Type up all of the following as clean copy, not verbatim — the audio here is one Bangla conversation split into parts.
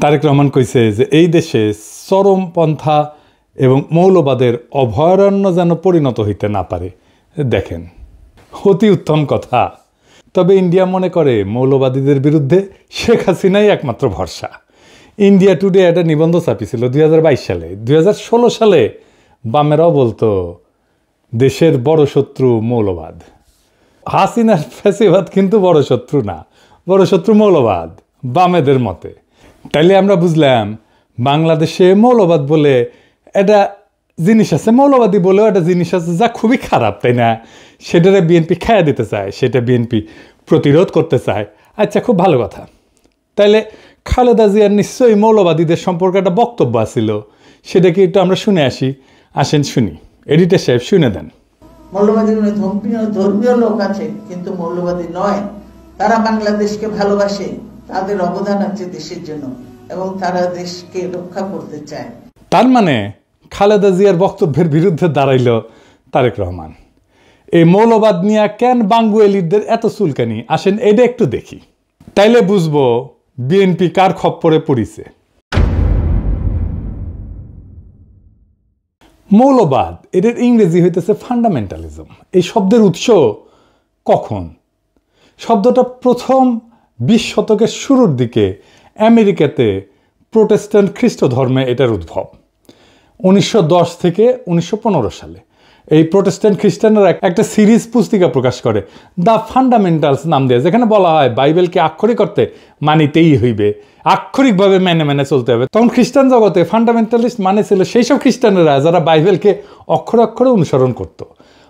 তারেক রহমান কইছে যে এই দেশে চরমপন্থা এবং মৌলবাদের অভয়ারণ্য যেন পরিণত হইতে না পারে। দেখেন, অতি উত্তম কথা। তবে ইন্ডিয়া মনে করে মৌলবাদীদের বিরুদ্ধে শেখ হাসিনাই একমাত্র ভরসা। ইন্ডিয়া টুডে একটা নিবন্ধ ছাপিয়েছিল 2022 সালে। 2016 সালে বামেরাও বলতো দেশের বড় শত্রু মৌলবাদ। হাসিনার ফ্যাসিবাদ কিন্তু বড় শত্রু না, বড় শত্রু মৌলবাদ বামেদের মতে। তাইলে আমরা বুঝলাম বাংলাদেশে মৌলবাদ বলে একটা জিনিস আছে, মৌলবাদী বলেও একটা জিনিস আছে যা খুবই খারাপ, তাই না? সেটারে বিএনপি খাইয়া দিতে চায়, সেটা বিএনপি প্রতিরোধ করতে চায়। আচ্ছা, খুব ভালো কথা। তাইলে খালেদা জিয়ার নিশ্চয়ই মৌলবাদীদের সম্পর্কে একটা বক্তব্য আছিল, সেটা কি একটু আমরা শুনে আসি? আসেন শুনি, এডিটর সাহেব শুনে দেন। মৌলবাদী ধর্মীয় লোক আছে কিন্তু মৌলবাদী নয়, তারা বাংলাদেশকে ভালোবাসে, তাদের অবদান আছে দেশের জন্য এবং তারা দেশকে রক্ষা করতে চায়। তার মানে খালেদা জিয়ার বক্তব্যের বিরুদ্ধে দাঁড়াইল তারেক রহমান। এই মৌলবাদ নিয়ে কেন বাঙ্গুয়েলিদের এত চুলকানি? আসেন এটা একটু দেখি, তাইলে বুঝবো বিএনপি কার খপ্পরে পড়িছে। মৌলবাদ এটার ইংরেজি হইতেছে ফান্ডামেন্টালিজম। এই শব্দের উৎস কখন? শব্দটা প্রথম 20 শতকের শুরুর দিকে আমেরিকাতে প্রোটেস্ট্যান্ট খ্রিস্ট ধর্মে এটার উদ্ভব। 1910 থেকে 1915 সালে এই প্রোটেস্ট্যান্ট খ্রিস্টানরা একটা সিরিজ পুস্তিকা প্রকাশ করে, দ্য ফান্ডামেন্টালস নাম দিয়ে, যেখানে বলা হয় বাইবেলকে আক্ষরিক অর্থে মানিতেই হইবে, আক্ষরিকভাবে মেনে মেনে চলতে হবে। তখন খ্রিস্টান জগতে ফান্ডামেন্টালিস্ট মানে ছিল সেই সব খ্রিস্টানেরা যারা বাইবেলকে অক্ষরে অক্ষরে অনুসরণ করত,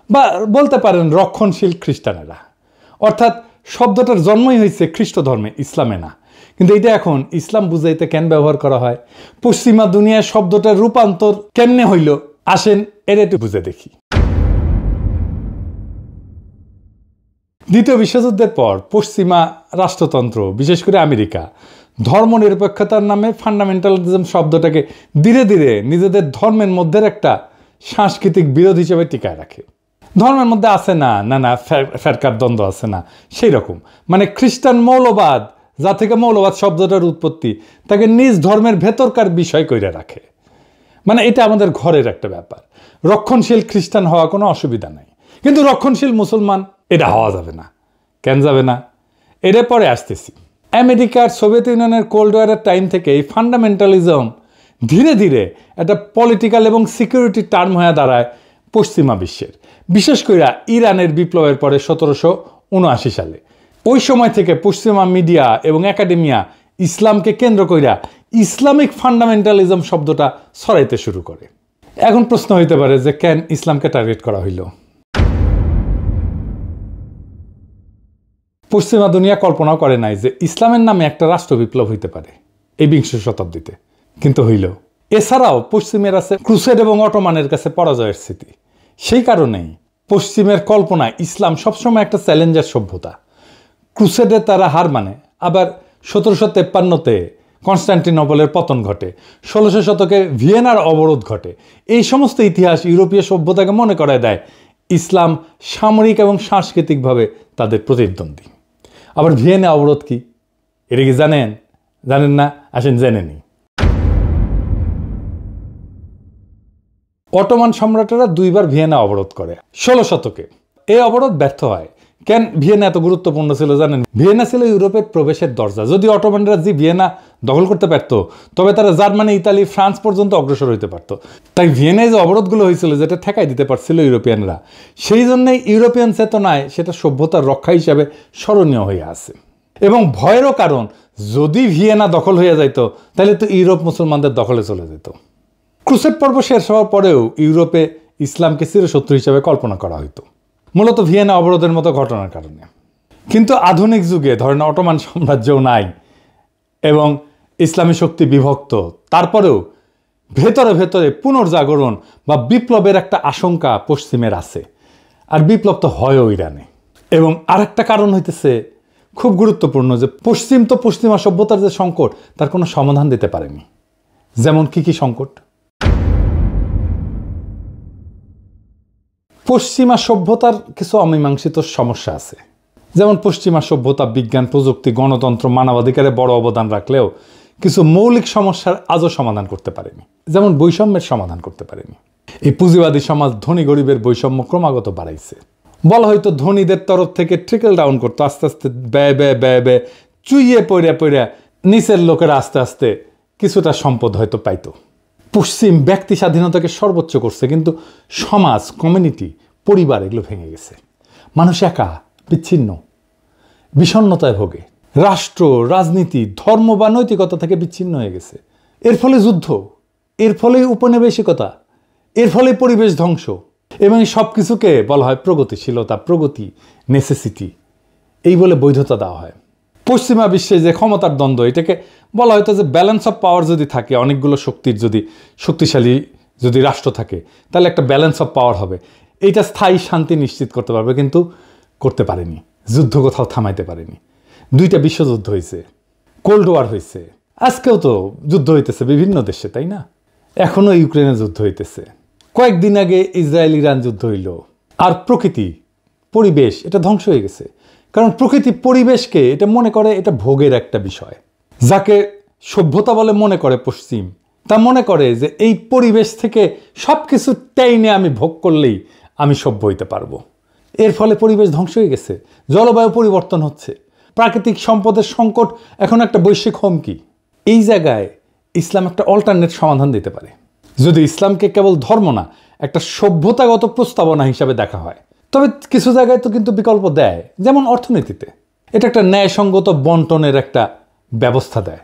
বা বলতে পারেন রক্ষণশীল খ্রিস্টানেরা। অর্থাৎ শব্দটার জন্মই হয়েছে খ্রিস্ট ধর্মে, ইসলামে না। কিন্তু এটা এখন ইসলাম বুঝাইতে কেন ব্যবহার করা হয়? পশ্চিমা দুনিয়ার শব্দটার রূপান্তর কেমনে হইল? আসেন এর একটু বুঝে দেখি। দ্বিতীয় বিশ্বযুদ্ধের পর পশ্চিমা রাষ্ট্রতন্ত্র, বিশেষ করে আমেরিকা, ধর্মনিরপেক্ষতার নামে ফান্ডামেন্টালিজম শব্দটাকে ধীরে ধীরে নিজেদের ধর্মের মধ্যে একটা সাংস্কৃতিক বিরোধ হিসেবে টিকায় রাখে। ধর্মের মধ্যে আছে না না ফেরকার দ্বন্দ্ব আছে না, সেই রকম। মানে খ্রিস্টান মৌলবাদ, যা থেকে মৌলবাদ শব্দটার উৎপত্তি, তাকে নিজ ধর্মের ভেতরকার বিষয় কইরা রাখে। মানে এটা আমাদের ঘরের একটা ব্যাপার। রক্ষণশীল খ্রিস্টান হওয়া কোনো অসুবিধা নাই, কিন্তু রক্ষণশীল মুসলমান এটা হওয়া যাবে না। কেন যাবে না? এর পরে আসতেছি। আমেরিকার সোভিয়েত ইউনিয়নের কোল্ড ওয়ারের টাইম থেকে এই ফান্ডামেন্টালিজম ধীরে ধীরে একটা পলিটিক্যাল এবং সিকিউরিটি টার্ম হয়ে দাঁড়ায় পশ্চিমা বিশ্বের, বিশেষ করে ইরানের বিপ্লবের পরে 1779 সালে। ওই সময় থেকে পশ্চিমা মিডিয়া এবং একাডেমিয়া ইসলামকে কেন্দ্র কইরা ইসলামিক ফান্ডামেন্টালিজম শব্দটা ছড়াইতে শুরু করে। এখন প্রশ্ন হইতে পারে যে কেন ইসলামকে টার্গেট করা হইল? পশ্চিমা দুনিয়া কল্পনাও করে নাই যে ইসলামের নামে একটা রাষ্ট্র বিপ্লব হইতে পারে এই 20 শতাব্দীতে, কিন্তু হইল। এছাড়াও পশ্চিমের আছে ক্রুসেড এবং অটোমানের কাছে পরাজয়ের স্মৃতি। সেই কারণেই পশ্চিমের কল্পনায় ইসলাম সবসময় একটা চ্যালেঞ্জার সভ্যতা। ক্রুসেডে তারা হার মানে, আবার 1753-তে কনস্টান্টিনোপলের পতন ঘটে, 1600 শতকে ভিয়েনার অবরোধ ঘটে। এই সমস্ত ইতিহাস ইউরোপীয় সভ্যতাকে মনে করায় দেয় ইসলাম সামরিক এবং সাংস্কৃতিকভাবে তাদের প্রতিদ্বন্দ্বী। আবার ভিয়েনা অবরোধ কি, এটা কি জানেন? জানেন না? আসেন জেনে নিই। অটোমান সম্রাটেরা 2বার ভিয়েনা অবরোধ করে 16 শতকে। এই অবরোধ ব্যর্থ হয়। কেন ভিয়েনা এত গুরুত্বপূর্ণ ছিল জানেন? ভিয়েনা ছিল ইউরোপের প্রবেশের দরজা। যদি অটোমানরা যে ভিয়েনা দখল করতে পারত, তবে তারা জার্মানি, ইতালি, ফ্রান্স পর্যন্ত অগ্রসর হইতে পারত। তাই ভিয়েনায় যে অবরোধগুলো হয়েছিল, যেটা ঠেকাই দিতে পারছিল ইউরোপিয়ানরা, সেই জন্যই ইউরোপিয়ান চেতনায় সেটা সভ্যতার রক্ষা হিসাবে স্মরণীয় হয়ে আছে। এবং ভয়েরও কারণ, যদি ভিয়েনা দখল হয়ে যাইত তাহলে তো ইউরোপ মুসলমানদের দখলে চলে যেত। ক্রুসেড পর্ব শেষ হওয়ার পরেও ইউরোপে ইসলামকে চিরশত্রু হিসাবে কল্পনা করা হইতো, মূলত ভিয়েনা অবরোধের মতো ঘটনার কারণে। কিন্তু আধুনিক যুগে ধরেন অটোমান সাম্রাজ্যও নাই এবং ইসলামী শক্তি বিভক্ত, তারপরেও ভেতরে ভেতরে পুনর্জাগরণ বা বিপ্লবের একটা আশঙ্কা পশ্চিমের আছে। আর বিপ্লব তো হয়ও ইরানে। এবং আরেকটা কারণ হইতেছে খুব গুরুত্বপূর্ণ, যে পশ্চিম তো পশ্চিমা সভ্যতার যে সংকট, তার কোনো সমাধান দিতে পারেনি। যেমন কি সংকট? পশ্চিমা সভ্যতার কিছু অমীমাংসিত সমস্যা আছে। যেমন পশ্চিমা সভ্যতা বিজ্ঞান, প্রযুক্তি, গণতন্ত্র, মানবাধিকারে বড় অবদান রাখলেও কিছু মৌলিক সমস্যার আজও সমাধান করতে পারেনি, যেমন বৈষম্যের সমাধান করতে পারেনি। এই পুঁজিবাদী সমাজ ধনী গরিবের বৈষম্য ক্রমাগত বাড়াইছে। বলা হয়তো ধনীদের তরফ থেকে ট্রিকল ডাউন করতো, আস্তে আস্তে ব্যয় ব্যয় ব্যয় ব্যয় চুইয়ে পড়ে নিচের লোকেরা আস্তে আস্তে কিছুটা সম্পদ হয়তো পাইতো। পশ্চিম ব্যক্তি স্বাধীনতাকে সর্বোচ্চ করছে, কিন্তু সমাজ, কমিউনিটি, পরিবার এগুলো ভেঙে গেছে। মানুষ একা, বিচ্ছিন্ন, বিষণ্ণতায় ভোগে। রাষ্ট্র, রাজনীতি, ধর্ম বা নৈতিকতা থেকে বিচ্ছিন্ন হয়ে গেছে। এর ফলে যুদ্ধ, এর ফলে উপনিবেশিকতা, এর ফলে পরিবেশ ধ্বংস, এবং সব কিছুকে বলা হয় প্রগতিশীলতা, প্রগতি, নেসেসিটি, এই বলে বৈধতা দেওয়া হয়। পশ্চিমা বিশ্বে যে ক্ষমতার দ্বন্দ্ব, এটাকে বলা হয়তো যে ব্যালেন্স অফ পাওয়ার যদি থাকে, অনেকগুলো শক্তির যদি শক্তিশালী যদি রাষ্ট্র থাকে, তাহলে একটা ব্যালেন্স অফ পাওয়ার হবে, এইটা স্থায়ী শান্তি নিশ্চিত করতে পারবে, কিন্তু করতে পারেনি। যুদ্ধ কোথাও থামাইতে পারেনি। 2টা বিশ্বযুদ্ধ হয়েছে, কোল্ড ওয়ার হয়েছে, আজকেও তো যুদ্ধ হইতেছে বিভিন্ন দেশে, তাই না? এখনো ইউক্রেনে যুদ্ধ হইতেছে, কয়েকদিন আগে ইসরায়েল ইরান যুদ্ধ হইল। আর প্রকৃতি, পরিবেশ, এটা ধ্বংস হয়ে গেছে। কারণ প্রকৃতি পরিবেশকে এটা মনে করে এটা ভোগের একটা বিষয়। যাকে সভ্যতা বলে মনে করে পশ্চিম, তা মনে করে যে এই পরিবেশ থেকে সব কিছু টেনে আমি ভোগ করলেই আমি সভ্য হইতে পারবো। এর ফলে পরিবেশ ধ্বংস হয়ে গেছে, জলবায়ু পরিবর্তন হচ্ছে, প্রাকৃতিক সম্পদের সংকট এখন একটা বৈশ্বিক হুমকি। এই জায়গায় ইসলাম একটা অল্টারনেট সমাধান দিতে পারে, যদি ইসলামকে কেবল ধর্ম না, একটা সভ্যতাগত প্রস্তাবনা হিসাবে দেখা হয়। তবে কিছু জায়গায় তো কিন্তু বিকল্প দেয়, যেমন অর্থনীতিতে এটা একটা ন্যায়সঙ্গত বন্টনের একটা ব্যবস্থা দেয়,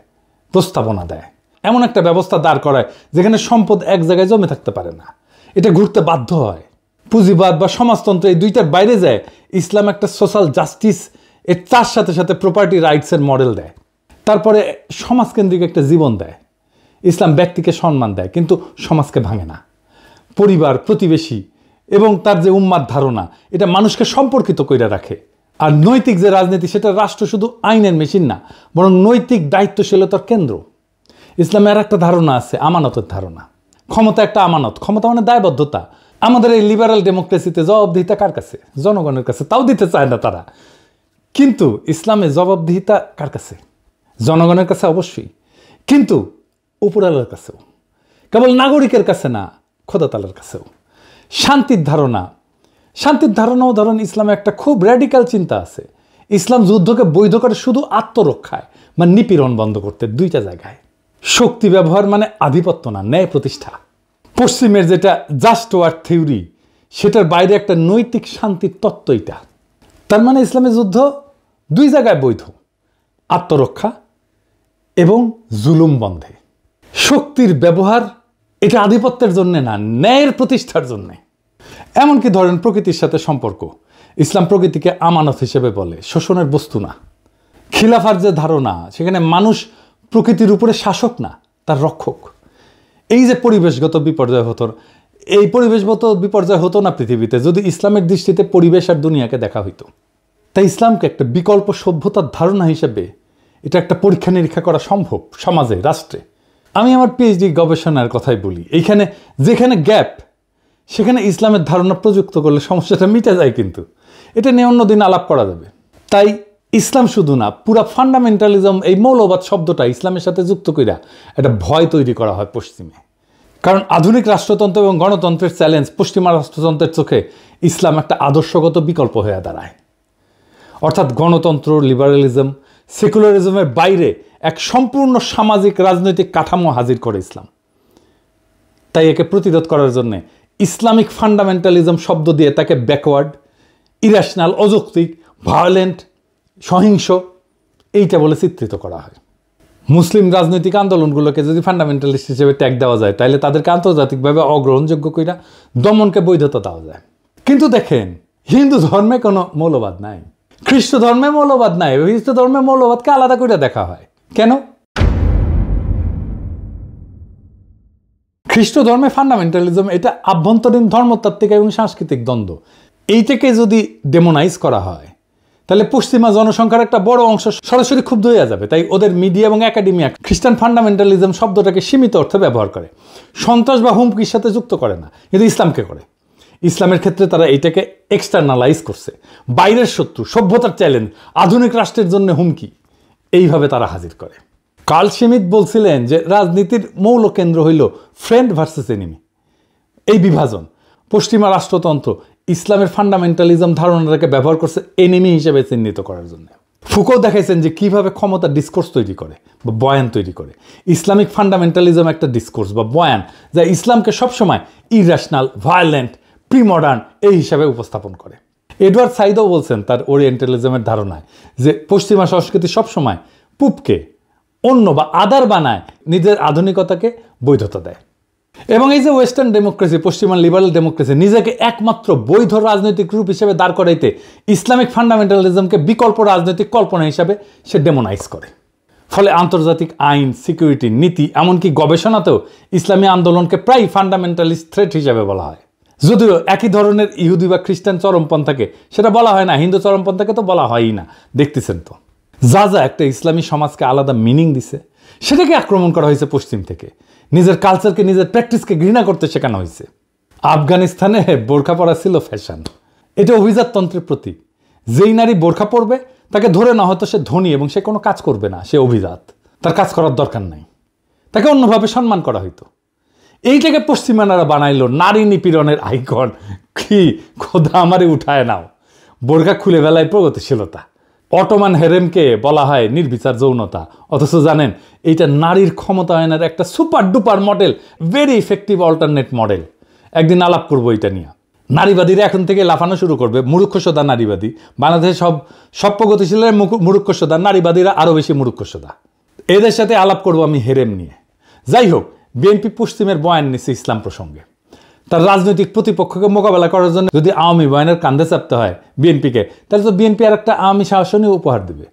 প্রস্তাবনা দেয়। এমন একটা ব্যবস্থা দাঁড় করায় যেখানে সম্পদ এক জায়গায় জমে থাকতে পারে না, এটা ঘুরতে বাধ্য হয়। পুঁজিবাদ বা সমাজতন্ত্র, এই দুইটার বাইরে যায় ইসলাম একটা সোশ্যাল জাস্টিস, এর তার সাথে সাথে প্রপার্টি রাইটসের মডেল দেয়। তারপরে সমাজকেন্দ্রিক একটা জীবন দেয়। ইসলাম ব্যক্তিকে সম্মান দেয়, কিন্তু সমাজকে ভাঙে না। পরিবার, প্রতিবেশী এবং তার যে উম্মাদ ধারণা, এটা মানুষকে সম্পর্কিত করে রাখে। আর নৈতিক যে রাজনীতি, সেটা রাষ্ট্র শুধু আইনের মেশিন না, বরং নৈতিক দায়িত্বশীলতার কেন্দ্র। ইসলামের একটা ধারণা আছে, আমানতের ধারণা। ক্ষমতা একটা আমানত, ক্ষমতা মানে দায়বদ্ধতা। আমাদের এই লিবারাল ডেমোক্রেসিতে জবাবদিহিতা কার কাছে? জনগণের কাছে, তাও দিতে চায় না তারা। কিন্তু ইসলামে জবাবদিহিতা কার কাছে? জনগণের কাছে অবশ্যই, কিন্তু উপরালার কাছেও, কেবল নাগরিকের কাছে না, খোদা তাআলার কাছেও। শান্তির ধারণাও ধরেন ইসলামে একটা খুব র্যাডিক্যাল চিন্তা আছে। ইসলাম যুদ্ধকে বৈধ করে শুধু আত্মরক্ষায়, মানে নিপীড়ন বন্ধ করতে 2টা জায়গায়। শক্তি ব্যবহার মানে আধিপত্য না, ন্যায় প্রতিষ্ঠা। পশ্চিমের যেটা জাস্ট ওয়ার থিওরি, সেটার বাইরে একটা নৈতিক শান্তির তত্ত্ব এটা। তার মানে ইসলামের যুদ্ধ 2 জায়গায় বৈধ, আত্মরক্ষা এবং জুলুম বন্ধে। শক্তির ব্যবহার এটা আধিপত্যের জন্য না, ন্যায়ের প্রতিষ্ঠার জন্য। এমনকি ধরেন প্রকৃতির সাথে সম্পর্ক, ইসলাম প্রকৃতিকে আমানত হিসেবে বলে, শোষণের বস্তু না। খিলাফার যে ধারণা, সেখানে মানুষ প্রকৃতির উপরে শাসক না, তার রক্ষক। এই যে পরিবেশগত বিপর্যয় হতো, এই পরিবেশগত বিপর্যয় হতো না পৃথিবীতে যদি ইসলামের দৃষ্টিতে পরিবেশ আর দুনিয়াকে দেখা হইতো। তাই ইসলামকে একটা বিকল্প সভ্যতার ধারণা হিসেবে এটা একটা পরীক্ষা নিরীক্ষা করা সম্ভব সমাজে, রাষ্ট্রে। আমি আমার পিএইচডি গবেষণার কথাই বলি, এইখানে যেখানে গ্যাপ, সেখানে ইসলামের ধারণা প্রযুক্ত করলে সমস্যাটা মিটে যায়, কিন্তু এটা নিয়ে অন্যদিন আলাপ করা যাবে। তাই ইসলাম শুধু না, পুরা ফান্ডামেন্টালিজম, এই মৌলবাদ শব্দটা ইসলামের সাথে যুক্ত কইরা একটা ভয় তৈরি করা হয় পশ্চিমে। কারণ আধুনিক রাষ্ট্রতন্ত্র এবং গণতন্ত্রের চ্যালেঞ্জ পশ্চিমা রাষ্ট্রতন্ত্রের চোখে ইসলাম একটা আদর্শগত বিকল্প হয়ে দাঁড়ায়। অর্থাৎ গণতন্ত্র, লিবারালিজম, সেকুলারিজমের বাইরে এক সম্পূর্ণ সামাজিক রাজনৈতিক কাঠামো হাজির করে ইসলাম। তাই একে প্রতিরোধ করার জন্য ইসলামিক ফান্ডামেন্টালিজম শব্দ দিয়ে তাকে ব্যাকওয়ার্ড, ইরেশনাল, অযৌক্তিক, ভায়োলেন্ট, সহিংস এইটা বলে চিত্রিত করা হয়। মুসলিম রাজনৈতিক আন্দোলনগুলোকে যদি ফান্ডামেন্টালিস্ট হিসেবে ট্যাগ দেওয়া যায়, তাহলে তাদেরকে আন্তর্জাতিকভাবে অগ্রহণযোগ্য কইরা দমনকে বৈধতা দেওয়া যায়। কিন্তু দেখেন, হিন্দু ধর্মে কোনো মৌলবাদ নাই, খ্রিস্ট ধর্মে মৌলবাদ নাই, হিন্দু ধর্মে মৌলবাদকে আলাদা করে দেখা হয়। কেন? খ্রিস্ট ধর্মে ফান্ডামেন্টালিজম এটা আভ্যন্তরীণ ধর্মতাত্ত্বিক এবং সাংস্কৃতিক দ্বন্দ্ব, এইটাকে যদি ডেমোনাইজ করা হয়, তাহলে পশ্চিমা জনসংখ্যার একটা বড় অংশ সরাসরি ক্ষুব্ধ হয়ে যাবে। তাই ওদের মিডিয়া এবং একাডেমিয়া খ্রিস্টান ফান্ডামেন্টালিজম শব্দটাকে সীমিত অর্থে ব্যবহার করে, সন্ত্রাস বা হুমকির সাথে যুক্ত করে না, কিন্তু ইসলামকে করে। ইসলামের ক্ষেত্রে তারা এইটাকে এক্সটার্নালাইজ করছে, বাইরের শত্রু, সভ্যতার চ্যালেঞ্জ, আধুনিক রাষ্ট্রের জন্য হুমকি, এইভাবে তারা হাজির করে। কার্ল শিমিট বলছিলেন যে রাজনীতির মৌল কেন্দ্র হইল ফ্রেন্ড ভার্সেস এনিমি, এই বিভাজন। পশ্চিমা রাষ্ট্রতন্ত্র ইসলামের ফান্ডামেন্টালিজম ধারণাটাকে ব্যবহার করছে এনিমি হিসেবে চিহ্নিত করার জন্য। ফুকো দেখাইছেন যে কিভাবে ক্ষমতা ডিসকোর্স তৈরি করে বা বয়ান তৈরি করে। ইসলামিক ফান্ডামেন্টালিজম একটা ডিসকোর্স বা বয়ান যা ইসলামকে সবসময় ইরেশনাল, ভায়োলেন্ট, প্রিমডার্ন এই হিসাবে উপস্থাপন করে। এডওয়ার্ড সাইদও বলছেন তার ওরিয়েন্টালিজমের ধারণায় যে পশ্চিমা সংস্কৃতি সবসময় পূবকে অন্য বা আদার বানায়, নিজের আধুনিকতাকে বৈধতা দেয়। এবং এই যে ওয়েস্টার্ন ডেমোক্রেসি, পশ্চিমা লিবারাল ডেমোক্রেসি নিজেকে একমাত্র বৈধ রাজনৈতিক রূপ হিসেবে দাঁড় করাইতে ইসলামিক ফান্ডামেন্টালিজমকে বিকল্প রাজনৈতিক কল্পনা হিসাবে সে ডেমোনাইজ করে। ফলে আন্তর্জাতিক আইন, সিকিউরিটি, নীতি, এমনকি গবেষণাতেও ইসলামী আন্দোলনকে প্রায় ফান্ডামেন্টালিস্ট থ্রেট হিসাবে বলা হয়। যদিও একই ধরনের ইহুদি বা খ্রিস্টান চরমপন্থাকে সেটা বলা হয় না, হিন্দু চরমপন্থাকে তো বলা হয়ই না। দেখতেছেন তো, যা যা একটা ইসলামী সমাজকে আলাদা মিনিং দিছে সেটাকে আক্রমণ করা হয়েছে পশ্চিম থেকে। নিজের কালচারকে, নিজের প্র্যাকটিসকে ঘৃণা করতে শেখানো হয়েছে। আফগানিস্তানে বোরখা পরা ছিল ফ্যাশন, এটা অভিজাততন্ত্রের প্রতীক। যেই নারী বোরখা পরবে তাকে ধরে না হয়তো সে ধনী এবং সে কোনো কাজ করবে না, সে অভিজাত, তার কাজ করার দরকার নাই, তাকে অন্যভাবে সম্মান করা হইতো। এইটাকে পশ্চিমানারা বানাইলো নারী নিপীড়নের আইকন। কি খোদা আমারে উঠায় নাও। বোরখা খুলে ফেলায় প্রগতিশীলতা। অটোমান হেরেমকে বলা হয় নির্বিচার যৌনতা, অথচ জানেন এইটা নারীর ক্ষমতায়নের একটা super duper model, very effective alternate model. একদিন আলাপ করবো এটা নিয়ে। নারীবাদীরা এখন থেকে লাফানো শুরু করবে, মূর্খসোদা নারীবাদী। বাংলাদেশে সব প্রগতিশীলের মূর্খসোদা, নারীবাদীরা আরও বেশি মূর্খসোদা। এদের সাথে আলাপ করবো আমি হেরেম নিয়ে। যাই হোক, বিএনপি পশ্চিমের বয়ান নিচ্ছে ইসলাম প্রসঙ্গে। তার রাজনৈতিক প্রতিপক্ষকে মোকাবেলা করার জন্য যদি আওয়ামী বয়ানের কান্দে চাপতে হয় বিএনপিকে, তাহলে তো বিএনপি আর একটা আওয়ামী শাসনই উপহার দেবে।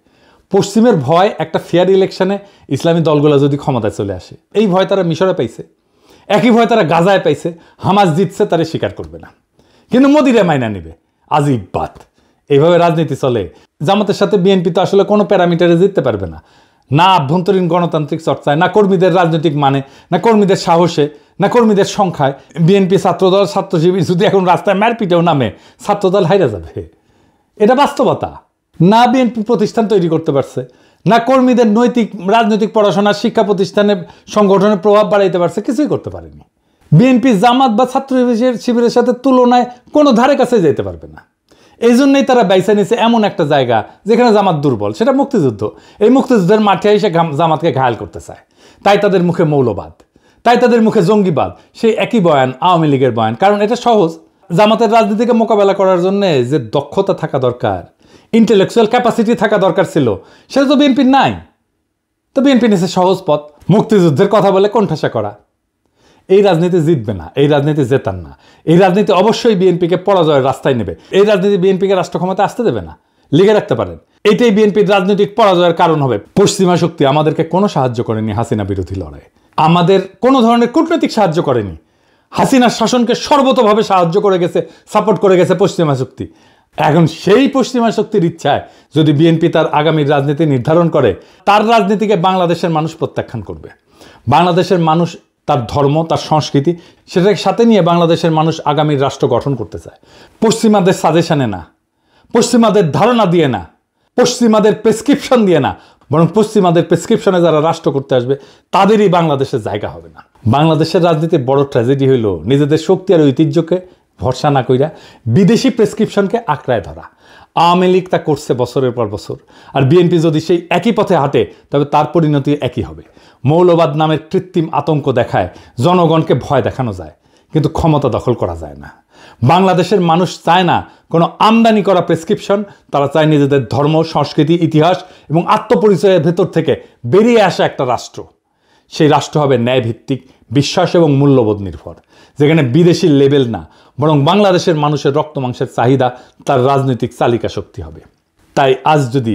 পশ্চিমের ভয় একটা ফেয়ার ইলেকশনে ইসলামী দলগুলো যদি ক্ষমতায় চলে আসে, এই ভয় তারা মিশরে পাইছে, একই ভয় তারা গাজায় পাইছে। হামাস জিতছে, তারা স্বীকার করবে না, কিন্তু মোদিরা মাইনা নিবে। আজিব বাত। এইভাবে রাজনীতি চলে। জামাতের সাথে বিএনপি তো আসলে কোনো প্যারামিটারে জিততে পারবে না, না আভ্যন্তরীণ গণতান্ত্রিক চর্চায়, না কর্মীদের রাজনৈতিক মানে, না কর্মীদের সাহসে, না কর্মীদের সংখ্যায়। বিএনপি ছাত্রদল, ছাত্র শিবির যদি এখন রাস্তায় মারপিটেও নামে, ছাত্রদল হাইরা যাবে। এটা বাস্তবতা। না বিএনপি প্রতিষ্ঠান তৈরি করতে পারছে, না কর্মীদের নৈতিক রাজনৈতিক পড়াশোনা, শিক্ষা প্রতিষ্ঠানে সংগঠনের প্রভাব বাড়াইতে পারছে, কিছুই করতে পারেনি। বিএনপি জামাত বা ছাত্র শিবিরের সাথে তুলনায় কোনো ধারে কাছে যেতে পারবে না। এই জন্যই তারা বাইসা নিছে এমন একটা জায়গা যেখানে জামাত দুর্বল, সেটা মুক্তিযুদ্ধ। এই মুক্তিযুদ্ধের মাঠে এসে জামাতকে ঘায়াল করতে চায়। তাই তাদের মুখে মৌলবাদ, তাই তাদের মুখে জঙ্গিবাদ। সেই একই বয়ান আওয়ামী লীগের বয়ান, কারণ এটা সহজ। জামাতের রাজনীতিকে মোকাবেলা করার জন্য যে দক্ষতা থাকা দরকার, ইন্টেলেকচুয়াল ক্যাপাসিটি থাকা দরকার ছিল, সেটা তো বিএনপির নাই। তো বিএনপি নিছে সহজ পথ, মুক্তিযুদ্ধের কথা বলে কোণঠাসা করা। এই রাজনীতি জিতবে না, এই রাজনীতি জেতান না। এই রাজনীতি অবশ্যই বিএনপিকে পরাজয়ের রাস্তায় নেবে। এই রাজনীতি বিএনপিকে রাষ্ট্র ক্ষমতা আসতে দেবে না, লিখে রাখতে পারেন। এইটাই বিএনপির রাজনৈতিক পরাজয়ের কারণ হবে। পশ্চিমা শক্তি আমাদেরকে কোনো সাহায্য করেনি হাসিনা বিরোধী লড়াইয়ে, আমাদের কোনো ধরনের কূটনৈতিক সাহায্য করেনি। হাসিনার শাসনকে সর্বতভাবে সাহায্য করে গেছে, সাপোর্ট করে গেছে পশ্চিমা শক্তি। এখন সেই পশ্চিমা শক্তির ইচ্ছায় যদি বিএনপি তার আগামী রাজনীতি নির্ধারণ করে, তার রাজনীতিকে বাংলাদেশের মানুষ প্রত্যাখ্যান করবে। বাংলাদেশের মানুষ তার ধর্ম, তার সংস্কৃতি, সেটাকে সাথে নিয়ে বাংলাদেশের মানুষ আগামীর রাষ্ট্র গঠন করতে চায়। পশ্চিমাদের সাজেশনে না, পশ্চিমাদের ধারণা দিয়ে না, পশ্চিমাদের প্রেসক্রিপশন দিয়ে না, বরং পশ্চিমাদের প্রেসক্রিপশনে যারা রাষ্ট্র করতে আসবে তাদেরই বাংলাদেশের জায়গা হবে না। বাংলাদেশের রাজনীতির বড় ট্র্যাজেডি হইল নিজেদের শক্তি আর ঐতিহ্যকে ভরসা না কইরা বিদেশি প্রেসক্রিপশনকে আঁকড়ায় ধরা। আওয়ামী লীগ তা করছে বছরের পর বছর, আর বিএনপি যদি সেই একই পথে হাঁটে তবে তার পরিণতি একই হবে। মৌলবাদ নামের কৃত্রিম আতঙ্ক দেখায় জনগণকে ভয় দেখানো যায়, কিন্তু ক্ষমতা দখল করা যায় না। বাংলাদেশের মানুষ চায় না কোনো আমদানি করা প্রেসক্রিপশন, তারা চায় নিজেদের ধর্ম, সংস্কৃতি, ইতিহাস এবং আত্মপরিচয়ের ভেতর থেকে বেরিয়ে আসা একটা রাষ্ট্র। সেই রাষ্ট্র হবে ন্যায়ভিত্তিক, বিশ্বাস এবং মূল্যবোধ নির্ভর, যেখানে বিদেশি লেবেল না, বরং বাংলাদেশের মানুষের রক্ত মাংসের চাহিদা তার রাজনৈতিক চালিকা শক্তি হবে। তাই আজ যদি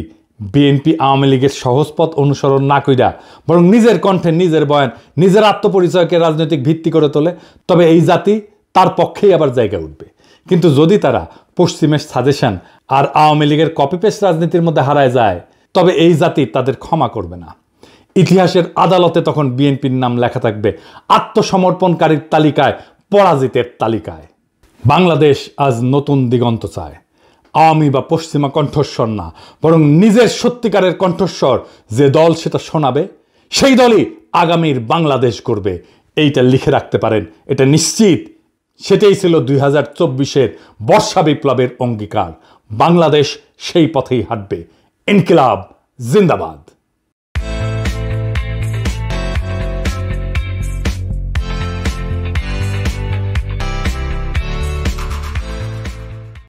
বিএনপি আওয়ামী লীগের সহজ পথ অনুসরণ না কইরা বরং নিজের কণ্ঠে, নিজের বয়ান, নিজের আত্মপরিচয়কে রাজনৈতিক ভিত্তি করে তোলে, তবে এই জাতি তার পক্ষেই আবার জায়গা উঠবে। কিন্তু যদি তারা পশ্চিমের সাজেশন আর আওয়ামী লীগের কপি পেস্ট রাজনীতির মধ্যে হারায় যায়, তবে এই জাতি তাদের ক্ষমা করবে না। ইতিহাসের আদালতে তখন বিএনপির নাম লেখা থাকবে আত্মসমর্পণকারীর তালিকায়, পরাজিতের তালিকায়। বাংলাদেশ আজ নতুন দিগন্ত চায়। আওয়ামী বা পশ্চিমা কণ্ঠস্বর না, বরং নিজের সত্যিকারের কণ্ঠস্বর যে দল সেটা শোনাবে, সেই দলই আগামীর বাংলাদেশ করবে, এইটা লিখে রাখতে পারেন, এটা নিশ্চিত। সেটাই ছিল 2024-এর বর্ষা বিপ্লবের অঙ্গীকার। বাংলাদেশ সেই পথেই হাঁটবে। ইনকিলাব জিন্দাবাদ।